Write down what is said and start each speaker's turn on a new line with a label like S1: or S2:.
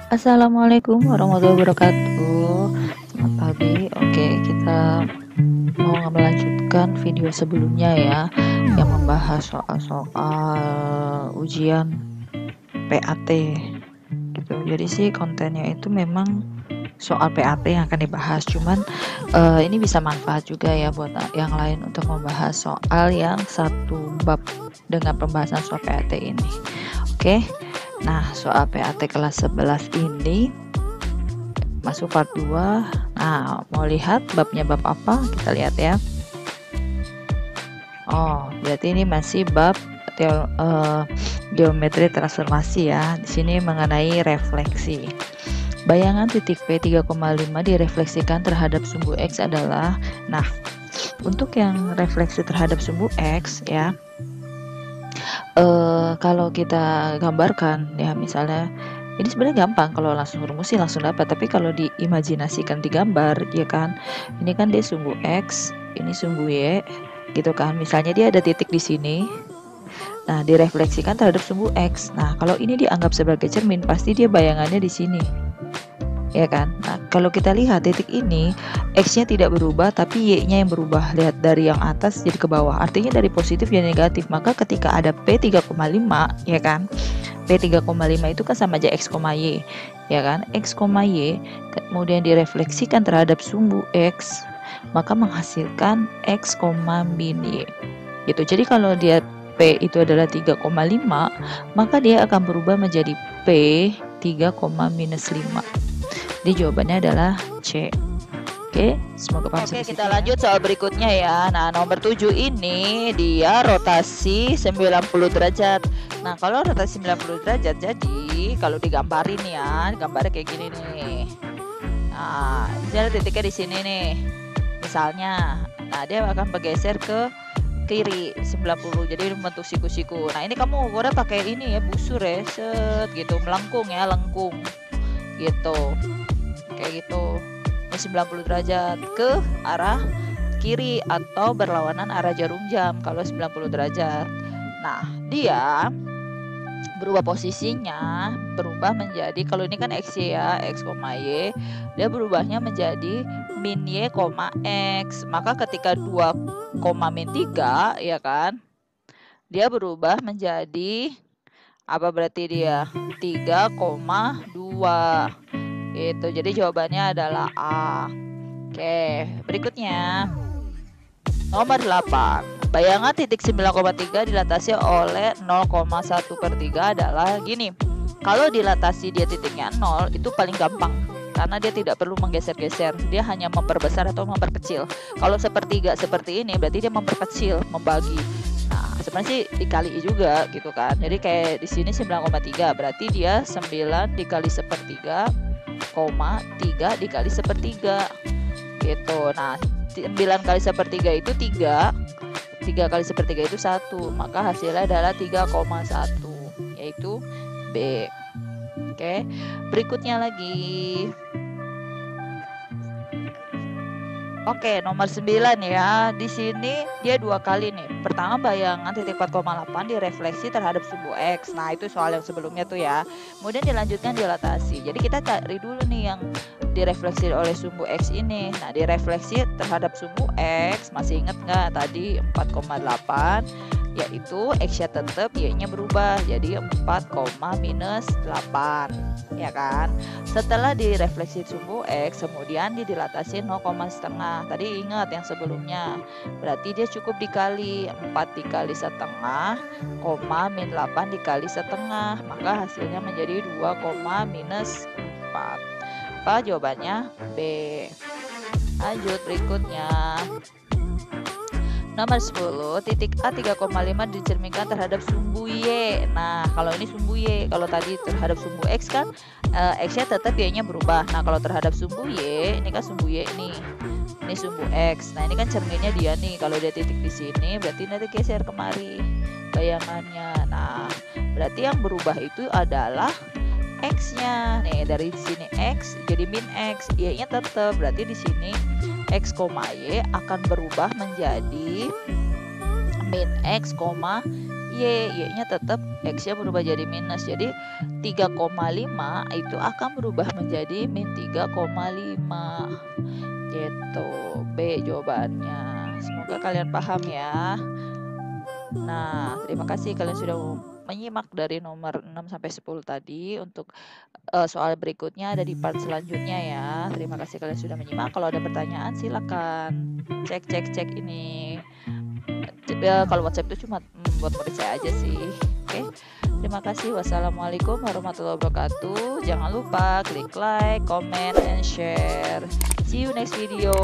S1: Assalamualaikum warahmatullahi wabarakatuh. Selamat pagi. Oke, kita mau melanjutkan video sebelumnya ya, yang membahas soal-soal ujian PAT gitu. Jadi sih kontennya itu memang soal PAT yang akan dibahas, cuman ini bisa manfaat juga ya buat yang lain untuk membahas soal yang satu bab dengan pembahasan soal PAT ini. Oke. Nah, soal PAT kelas 11 ini masuk part 2. Nah, mau lihat babnya bab apa? Kita lihat ya. Oh, berarti ini masih bab geometri transformasi ya. Di sini mengenai refleksi. Bayangan titik P 3,5 direfleksikan terhadap sumbu X adalah, nah, untuk yang refleksi terhadap sumbu X ya, kalau kita gambarkan ya, misalnya ini sebenarnya gampang kalau langsung rumusin langsung dapat, tapi kalau diimajinasikan digambar ya kan, ini kan dia sumbu X, ini sumbu Y gitu kan. Misalnya dia ada titik di sini, nah direfleksikan terhadap sumbu X. Nah kalau ini dianggap sebagai cermin, pasti dia bayangannya di sini ya kan. Nah kalau kita lihat titik ini X-nya tidak berubah, tapi Y-nya yang berubah. Lihat dari yang atas jadi ke bawah, artinya dari positif jadi negatif. Maka ketika ada P 3,5 ya kan, P 3,5 itu kan sama aja X, Y ya kan. X, Y kemudian direfleksikan terhadap sumbu X, maka menghasilkan X, min Y gitu. Jadi kalau dia P itu adalah 3,5, maka dia akan berubah menjadi P 3, minus 5. Jadi jawabannya adalah C. Oke, semoga paham. Oke, kita lanjut soal berikutnya ya. Nah, nomor 7 ini dia rotasi 90 derajat. Nah, kalau rotasi 90 derajat, jadi kalau digambarin ya, gambarnya kayak gini nih. Nah, misalnya titiknya di sini nih. Misalnya, nah dia akan bergeser ke kiri 90, jadi membentuk siku-siku. Nah, ini kamu udah pakai ini ya, busur ya, set gitu, melengkung ya, lengkung gitu. Kayak gitu. 90 derajat ke arah kiri atau berlawanan arah jarum jam kalau 90 derajat. Nah, dia berubah posisinya, berubah menjadi, kalau ini kan X ya, X, Y, dia berubahnya menjadi min Y, X. Maka ketika 2, min 3 ya kan, dia berubah menjadi apa, berarti dia 3,2 gitu. Jadi jawabannya adalah A. Oke, berikutnya nomor 8. Bayangan titik 9,3 dilatasi oleh 0,1/3 adalah gini. Kalau dilatasi dia titiknya 0, itu paling gampang karena dia tidak perlu menggeser-geser, dia hanya memperbesar atau memperkecil. Kalau sepertiga seperti ini berarti dia memperkecil, membagi. Nah, sebenarnya sih dikali juga gitu kan. Jadi kayak di sini 9,3 berarti dia 9 dikali sepertiga, 3 dikali sepertiga gitu. Nah, 9 kali sepertiga itu 3, 3 kali sepertiga itu 1, maka hasilnya adalah 3,1, yaitu B. Oke, berikutnya lagi. Oke, nomor 9 ya. Di sini dia dua kali nih. Pertama, bayangan titik 4,8 direfleksi terhadap sumbu X. Nah, itu soal yang sebelumnya tuh ya. Kemudian dilanjutkan dilatasi. Jadi kita cari dulu nih yang direfleksi oleh sumbu X ini. Nah, direfleksi terhadap sumbu X, masih ingat nggak tadi 4,8, yaitu X-nya tetap, Y-nya berubah jadi 4, minus 8 ya kan. Setelah direfleksi sumbu X, kemudian dilatasi 0,5. Tadi ingat yang sebelumnya, berarti dia cukup dikali 4 dikali setengah, min 8 dikali setengah, maka hasilnya menjadi 2, minus 4. Apa jawabannya? B. Lanjut berikutnya. Nomor 10, titik A 3,5 dicerminkan terhadap sumbu Y. Nah, kalau ini sumbu Y, kalau tadi terhadap sumbu X kan X-nya tetap, Y-nya berubah. Nah, kalau terhadap sumbu Y, ini kan sumbu Y nih. Ini sumbu X. Nah, ini kan cerminnya dia nih. Kalau dia titik di sini, berarti nanti geser kemari bayangannya. Nah, berarti yang berubah itu adalah X-nya. Nih, dari sini X jadi min X, Y-nya tetap. Berarti di sini X, Y akan berubah menjadi min X, Y-nya tetap X-nya berubah jadi minus. Jadi 3,5 itu akan berubah menjadi min 3,5. Gitu. B jawabannya. Semoga kalian paham ya. Nah, terima kasih kalian sudah menyimak dari nomor 6 sampai 10 tadi. Untuk soal berikutnya ada di part selanjutnya ya. Terima kasih kalian sudah menyimak. Kalau ada pertanyaan silakan cek ini. Kalau WhatsApp itu cuma buat murid saya aja sih. Oke. Terima kasih. Wassalamualaikum warahmatullahi wabarakatuh. Jangan lupa klik like, comment, and share. See you next video.